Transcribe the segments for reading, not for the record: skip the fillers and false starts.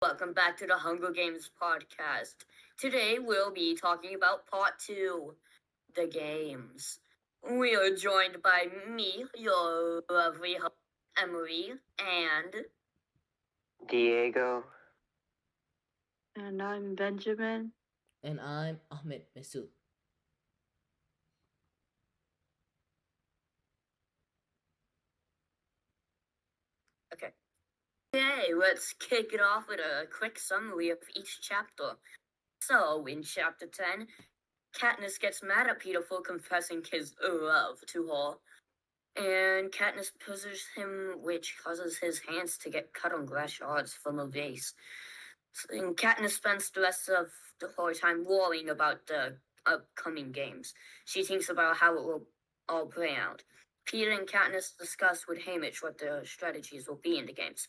Welcome back to the Hunger Games podcast. Today we'll be talking about part two, the games. We are joined by me, your lovely host, Emily, and Diego. And I'm Benjamin. And I'm Ahmed Masood. okay. Today, let's kick it off with a quick summary of each chapter. So, in chapter 10, Katniss gets mad at Peter for confessing his love to her, and Katniss pushes him, which causes his hands to get cut on glass shards from a vase. And Katniss spends the rest of the whole time worrying about the upcoming games. She thinks about how it will all play out. Peter and Katniss discuss with Haymitch what the strategies will be in the games.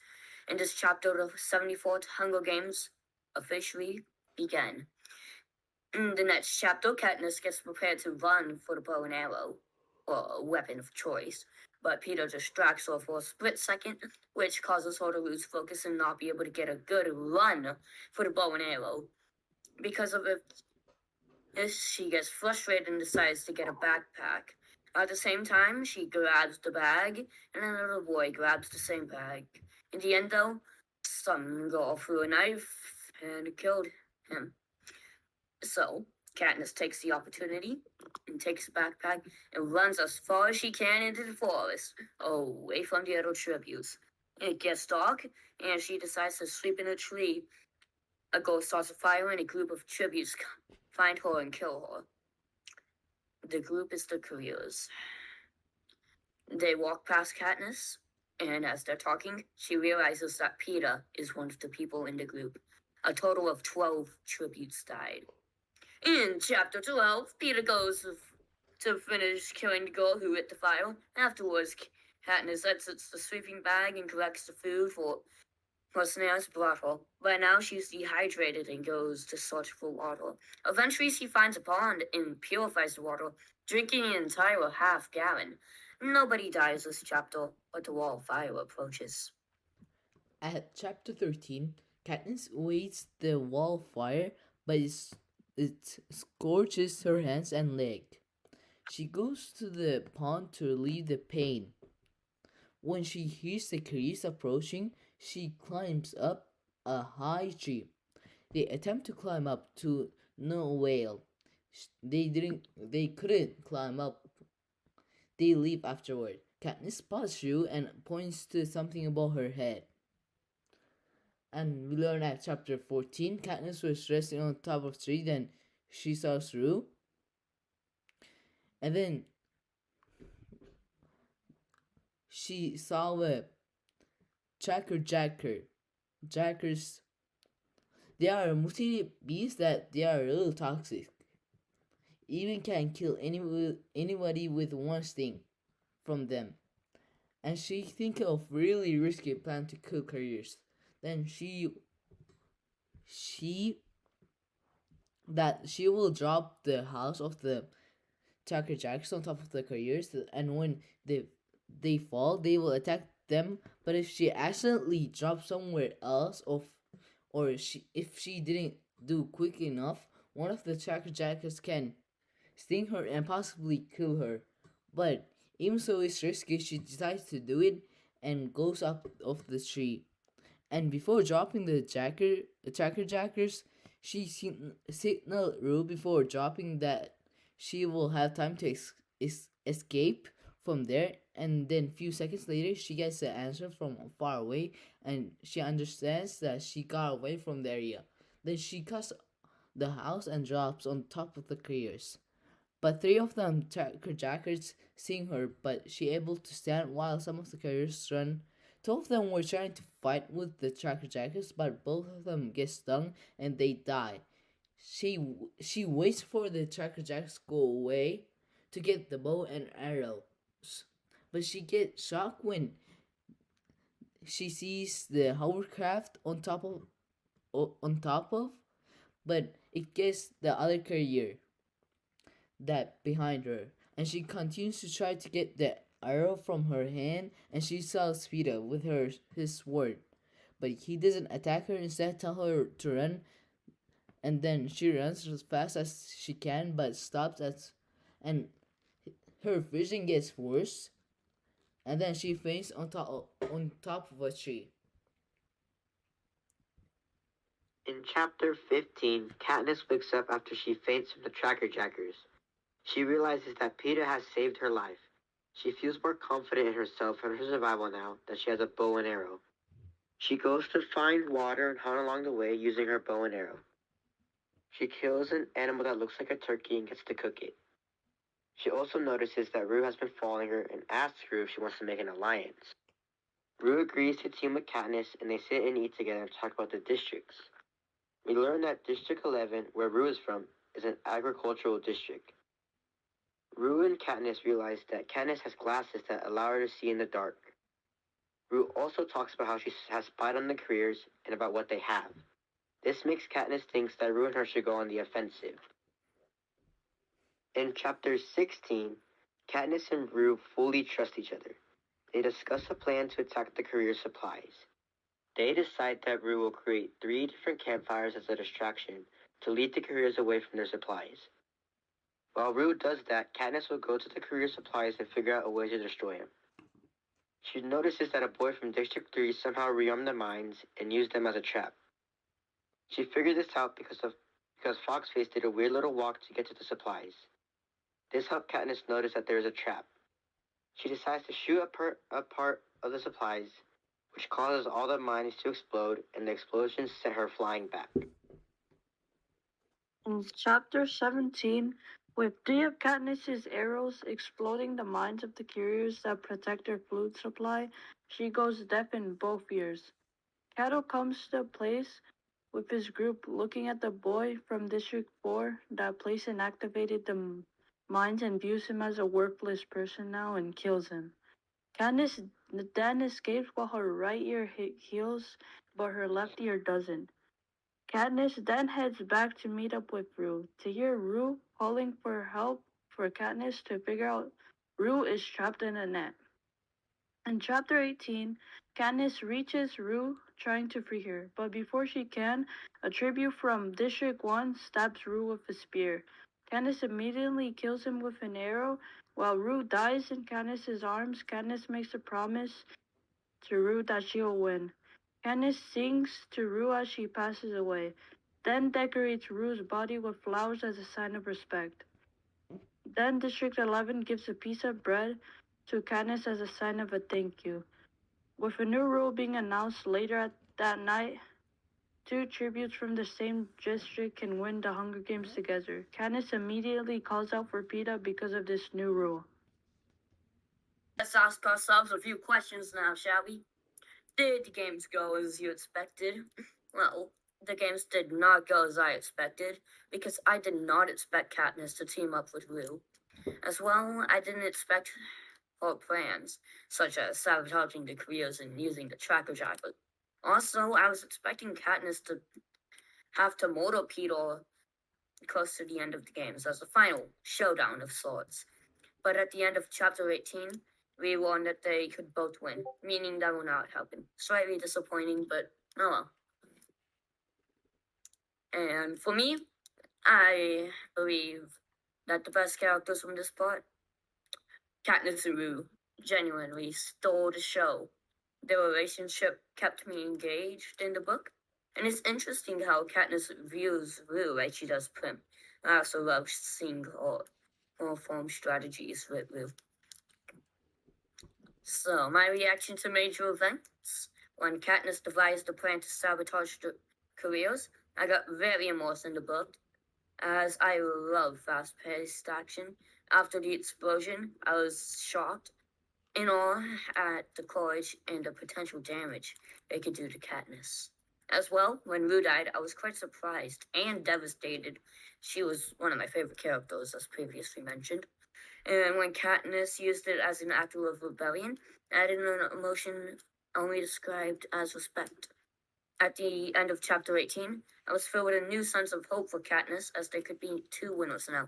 In this chapter, the 74th Hunger Games officially begin. In the next chapter, Katniss gets prepared to run for the bow and arrow, or weapon of choice, but Peter distracts her for a split second, which causes her to lose focus and not be able to get a good run for the bow and arrow. Because of this, she gets frustrated and decides to get a backpack. At the same time, she grabs the bag, and another boy grabs the same bag. In the end, though, some girl threw a knife and killed him. So, Katniss takes the opportunity and takes a backpack and runs as far as she can into the forest, away from the other tributes. It gets dark, and she decides to sleep in a tree. A ghost starts a fire, and a group of tributes find her and kill her. The group is the Careers. They walk past Katniss, and as they're talking, she realizes that Peeta is one of the people in the group. A total of 12 tributes died. In chapter 12, Peeta goes to finish killing the girl who lit the fire. Afterwards, Katniss exits the sleeping bag and collects the food for Rosnea's brought her. By now, she's dehydrated and goes to search for water. Eventually, she finds a pond and purifies the water, drinking an entire half gallon. Nobody dies this chapter, but the wall of fire approaches. At chapter 13, Katniss waits the wall of fire, but it scorches her hands and leg. She goes to the pond to relieve the pain. When she hears the Careers approaching, she climbs up a high tree. They attempt to climb up to no avail. They couldn't climb up. They leave afterward. Katniss spots Shrew and points to something above her head. And we learn at chapter 14, Katniss was resting on top of a tree, then she saw Shrew. And then she saw a Jackers. They are mutated beasts that they are real toxic. Even can kill anybody with one sting from them. And she think of really risky plan to kill Careers. Then she will drop the house of the Tucker Jacks on top of the Careers, and when they fall, they will attack them. But if she accidentally drops somewhere else, if she didn't do quick enough, one of the Tucker Jackers can sting her and possibly kill her. But even so it's risky, she decides to do it and goes up of the tree. And before dropping the tracker jackers, she signaled Rue before dropping that she will have time to escape from there. And then few seconds later, she gets the answer from far away, and she understands that she got away from the area. Then she cuts the house and drops on top of the Careers. But three of them tracker jackers seeing her, but she able to stand while some of the Careers run. Two of them were trying to fight with the tracker jackers, but both of them get stung and they die. She waits for the tracker jackers to go away to get the bow and arrows, but she gets shocked when she sees the hovercraft on top of, but it gets the other Career that behind her, and she continues to try to get the arrow from her hand, and she saw Speeda with his sword. but he doesn't attack her. Instead, tell her to run, and then she runs as fast as she can, but stops and her vision gets worse, and then she faints on top of a tree. In chapter 15, Katniss wakes up after she faints from the Tracker Jackers. She realizes that Peeta has saved her life. She feels more confident in herself and her survival now that she has a bow and arrow. She goes to find water and hunt along the way using her bow and arrow. She kills an animal that looks like a turkey and gets to cook it. She also notices that Rue has been following her and asks Rue if she wants to make an alliance. Rue agrees to team with Katniss, and they sit and eat together and talk about the districts. We learn that District 11, where Rue is from, is an agricultural district. Rue and Katniss realize that Katniss has glasses that allow her to see in the dark. Rue also talks about how she has spied on the careers and about what they have. This makes Katniss think that Rue and her should go on the offensive. In chapter 16, Katniss and Rue fully trust each other. They discuss a plan to attack the career supplies. They decide that Rue will create 3 different campfires as a distraction to lead the careers away from their supplies. While Rue does that, Katniss will go to the career supplies and figure out a way to destroy them. She notices that a boy from District 3 somehow rearmed the mines and used them as a trap. She figured this out because Foxface did a weird little walk to get to the supplies. This helped Katniss notice that there is a trap. She decides to shoot a part of the supplies, which causes all the mines to explode, and the explosions sent her flying back. In chapter 17, with 3 of Katniss's arrows exploding the mines of the couriers that protect her food supply, she goes deaf in both ears. Cato comes to the place with his group looking at the boy from District 4 that placed and activated the mines and views him as a worthless person now and kills him. Katniss then escapes while her right ear heals, but her left ear doesn't. Katniss then heads back to meet up with Rue. To hear Rue calling for help for Katniss to figure out Rue is trapped in a net. In chapter 18, Katniss reaches Rue trying to free her, but before she can, a tribute from District 1 stabs Rue with a spear. Katniss immediately kills him with an arrow. While Rue dies in Katniss's arms, Katniss makes a promise to Rue that she'll win. Katniss sings to Rue as she passes away, then decorates Rue's body with flowers as a sign of respect. Then District 11 gives a piece of bread to Katniss as a sign of a thank you. With a new rule being announced later that night, 2 tributes from the same district can win the Hunger Games together. Katniss immediately calls out for Peeta because of this new rule. Let's ask ourselves a few questions now, shall we? Did the games go as you expected? Well, the games did not go as I expected, because I did not expect Katniss to team up with Rue. As well, I didn't expect her plans, such as sabotaging the careers and using the Tracker Jacker. Also, I was expecting Katniss to have to murder Peeta close to the end of the games as a final showdown of sorts. But at the end of chapter 18, we learned that they could both win, meaning that will not happen. Slightly disappointing, but oh well. And for me, I believe that the best characters from this part, Katniss and Rue, genuinely stole the show. Their relationship kept me engaged in the book, and it's interesting how Katniss views Rue like she does Prim. I also love seeing her form strategies with Rue. So, my reaction to major events. When Katniss devised a plan to sabotage the careers, I got very immersed in the book, as I love fast-paced action. After the explosion, I was shocked, in awe at the courage and the potential damage it could do to Katniss. As well, when Rue died, I was quite surprised and devastated. She was one of my favorite characters, as previously mentioned. And when Katniss used it as an act of rebellion, added an emotion only described as respect. At the end of chapter 18, I was filled with a new sense of hope for Katniss, as there could be 2 winners now,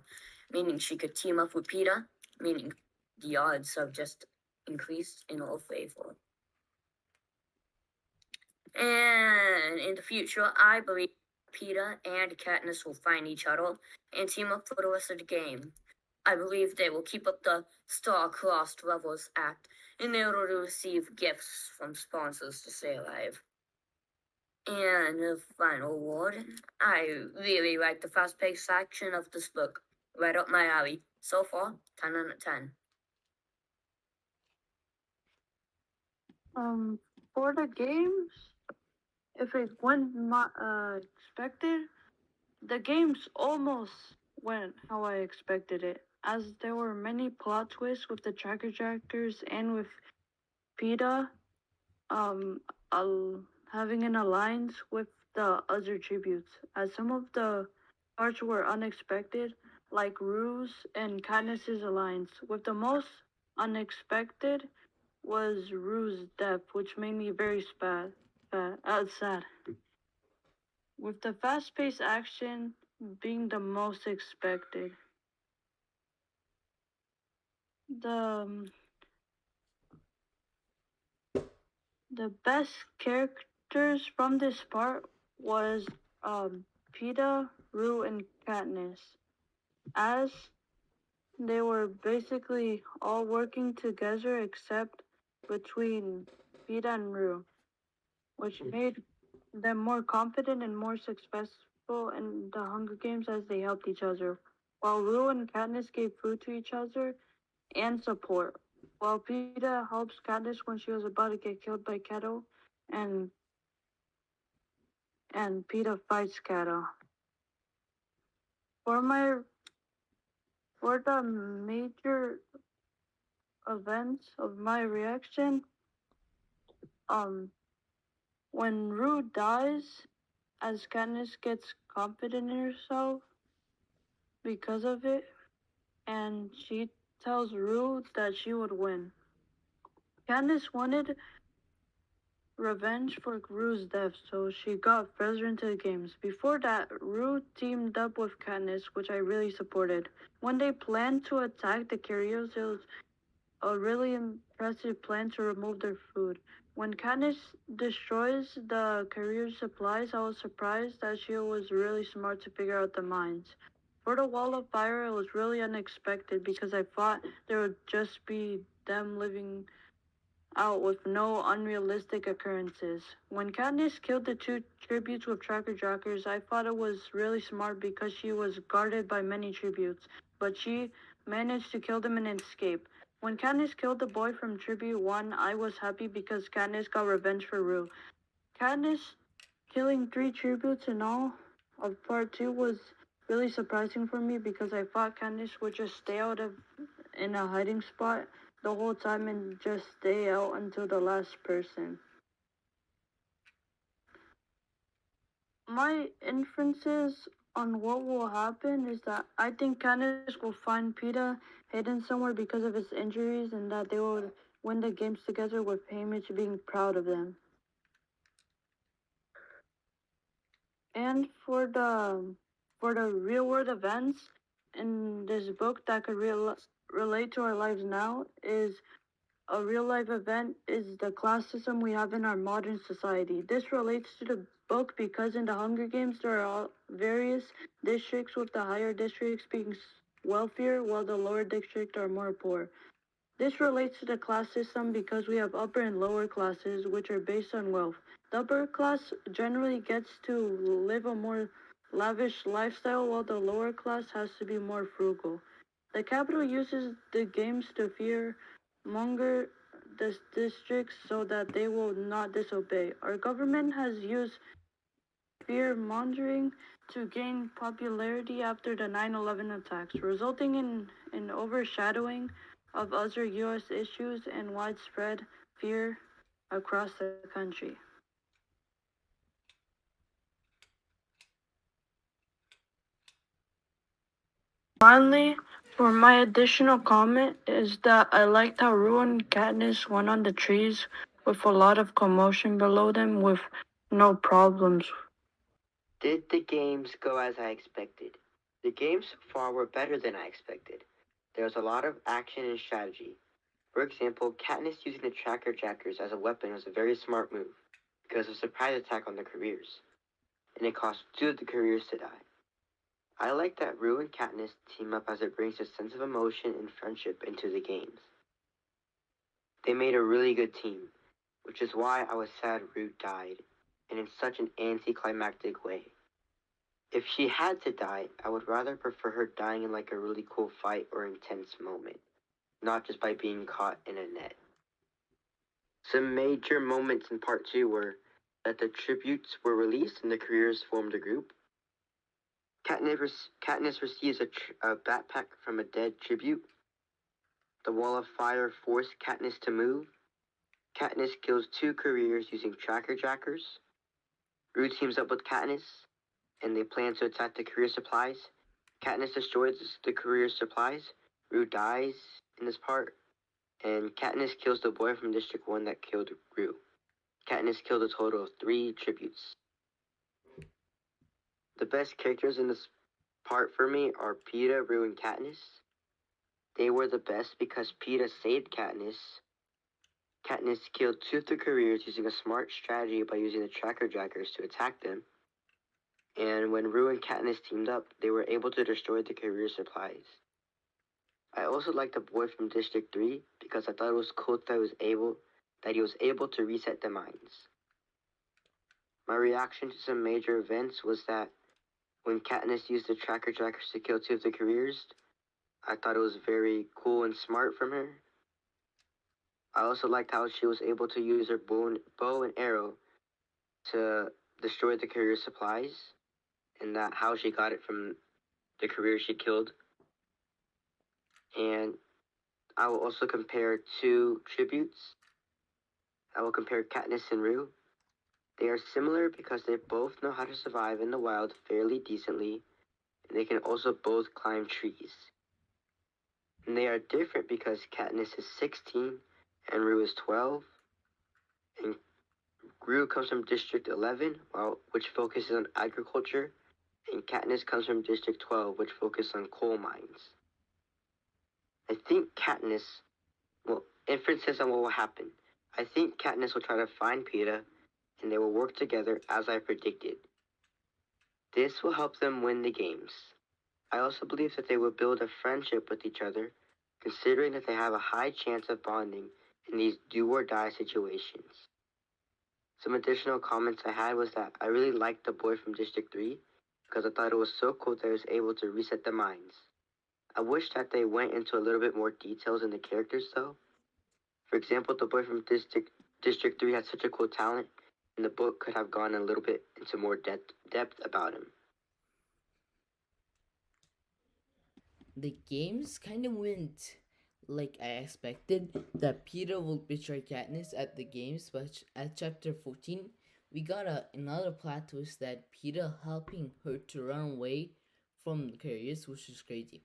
meaning she could team up with Peeta, meaning the odds have just increased in her favor. And in the future, I believe Peeta and Katniss will find each other and team up for the rest of the game. I believe they will keep up the star-crossed lovers act in order to receive gifts from sponsors to stay alive. And the final word, I really like the fast-paced section of this book. Right up my alley. So far, 10 out of 10. For the games, if it went expected, the games almost went how I expected it, as there were many plot twists with the Tracker Jackers and with PETA um having an alliance with the other tributes, as some of the parts were unexpected, like Rue's and Katniss's alliance. With the most unexpected was Rue's death, which made me very sad. With the fast-paced action being the most expected. The the best characters from this part was Peeta, Rue, and Katniss, as they were basically all working together except between Peeta and Rue, which made them more confident and more successful in the Hunger Games as they helped each other, while Rue and Katniss gave food to each other and support, while Peeta helps Katniss when she was about to get killed by Keto, and Peeta fights Keto. For my for the major events of my reaction, um, when Rue dies, as Katniss gets confident in herself because of it, and she tells Rue that she would win. Katniss wanted revenge for Rue's death, so she got further into the games. Before that, Rue teamed up with Katniss, which I really supported. When they planned to attack the Curios, it was a really impressive plan to remove their food. When Katniss destroys the career supplies, I was surprised that she was really smart to figure out the mines. For the Wall of Fire, it was really unexpected because I thought there would just be them living out with no unrealistic occurrences. When Katniss killed the two tributes with Tracker Jackers, I thought it was really smart because she was guarded by many tributes, but she managed to kill them and escape. When Katniss killed the boy from Tribute 1, I was happy because Katniss got revenge for Rue. Katniss killing 3 tributes in all of Part 2 was really surprising for me because I thought Katniss would just stay out of in a hiding spot the whole time and just stay out until the last person. My inferences on what will happen is that I think Katniss will find Peeta hidden somewhere because of his injuries and that they will win the games together with Haymitch being proud of them. And for the real world events in this book that could relate to our lives now is a real life event is the class system we have in our modern society. This relates to the book because in the Hunger Games there are various districts, with the higher districts being wealthier while the lower districts are more poor. This relates to the class system because we have upper and lower classes which are based on wealth. The upper class generally gets to live a more lavish lifestyle while the lower class has to be more frugal. The capital uses the games to fear monger the districts so that they will not disobey. Our government has used fear mongering to gain popularity after the 9/11 attacks, resulting in an overshadowing of other U.S. issues and widespread fear across the country. Finally, for my additional comment is that I liked how Rue and Katniss went on the trees with a lot of commotion below them with no problems. Did the games go as I expected? The games so far were better than I expected. There was a lot of action and strategy. For example, Katniss using the Tracker Jackers as a weapon was a very smart move. because of a surprise attack on the careers, and it caused two of the careers to die. I like that Rue and Katniss team up as it brings a sense of emotion and friendship into the games. They made a really good team, which is why I was sad Rue died, and in such an anticlimactic way. If she had to die, I would rather prefer her dying in like a really cool fight or intense moment, not just by being caught in a net. Some major moments in part 2 were that the tributes were released and the careers formed a group. Katniss receives a backpack from a dead tribute. The wall of fire forced Katniss to move. Katniss kills two careers using tracker jackers. Rue teams up with Katniss, and they plan to attack the career supplies. Katniss destroys the career supplies. Rue dies in this part, and Katniss kills the boy from District 1 that killed Rue. Katniss killed a total of 3 tributes. The best characters in this part for me are Peeta, Rue, and Katniss. They were the best because Peeta saved Katniss. Katniss killed two of the careers using a smart strategy by using the tracker jackers to attack them. And when Rue and Katniss teamed up, they were able to destroy the career supplies. I also liked the boy from District 3 because I thought it was cool that he was able to reset the mines. My reaction to some major events was that when Katniss used the tracker jackers to kill two of the careers, I thought it was very cool and smart from her. I also liked how she was able to use her bow and arrow to destroy the career supplies, and that how she got it from the career she killed. And I will also compare two tributes. I will compare Katniss and Rue. They are similar because they both know how to survive in the wild fairly decently, and they can also both climb trees. And they are different because Katniss is 16 and Rue is 12, and Rue comes from District 11, which focuses on agriculture, and Katniss comes from District 12, which focuses on coal mines. I think Katniss, inferences on what will happen. I think Katniss will try to find Peeta, and they will work together as I predicted. This will help them win the games. I also believe that they will build a friendship with each other, considering that they have a high chance of bonding in these do-or-die situations. Some additional comments I had was that I really liked the boy from District 3 because I thought it was so cool that he was able to reset the mines. I wish that they went into a little bit more details in the characters though. For example, the boy from District 3 had such a cool talent, and the book could have gone a little bit into more depth about him. The games kind of went like I expected, that Peeta will betray Katniss at the games, but at chapter 14, we got another plot twist that Peeta helping her to run away from the careers, which is crazy.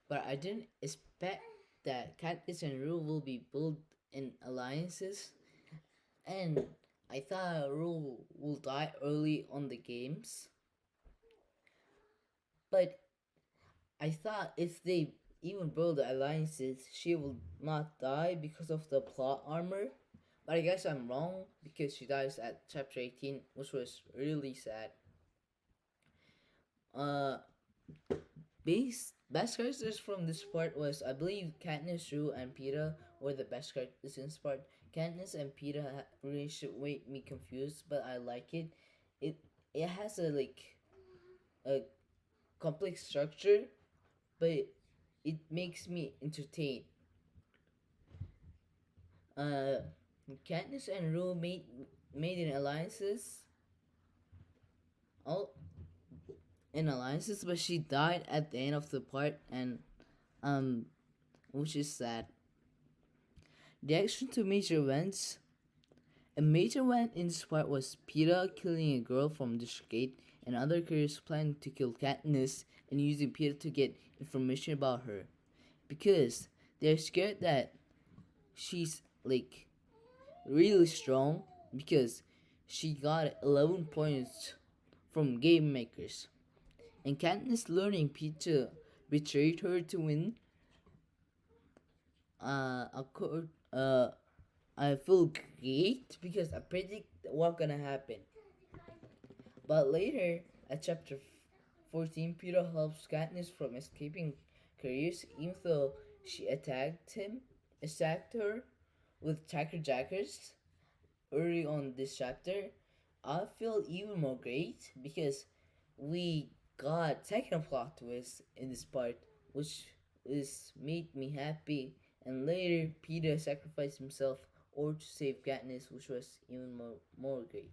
But I didn't expect that Katniss and Rue will be built in alliances, and I thought Rue will die early on the games. But I thought if they even build alliances, she will not die because of the plot armor. But I guess I'm wrong because she dies at chapter 18, which was really sad. Best characters from this part was, I believe, Katniss, Rue, and Peeta were the best characters in this part. Katniss and Peeta really should make me confused, but I like it. It has a complex structure, but it makes me entertained. Katniss and Rue made an alliances. All in alliances, but she died at the end of the part, and which is sad. The action to major events. A major event in this part was Peeta killing a girl from District 8, and other characters planning to kill Katniss and using Peeta to get information about her, because they're scared that she's really strong because she got 11 points from game makers. And Katniss learning Peeta betrayed her to win occurred I feel great because I predict what's gonna happen. But later, at chapter 14, Peter helps Katniss from escaping Curious, even though she attacked her with Tracker Jackers early on this chapter. I feel even more great because we got second plot twist in this part, which is made me happy. And later, Peter sacrificed himself or to save Katniss, which was even more great.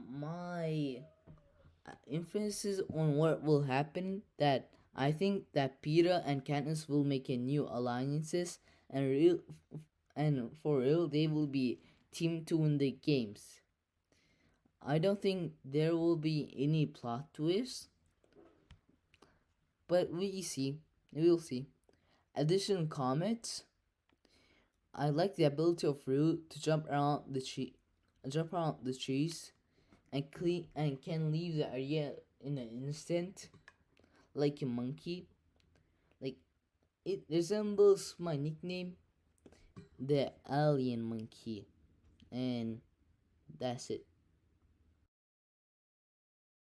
My emphasis on what will happen that I think that Peter and Katniss will make a new alliances and for real they will be team to win the games. I don't think there will be any plot twist, but we'll see. Additional comments. I like the ability of Rue to jump around the trees and can leave the area in an instant like a monkey. Like it resembles my nickname, the alien monkey. And that's it.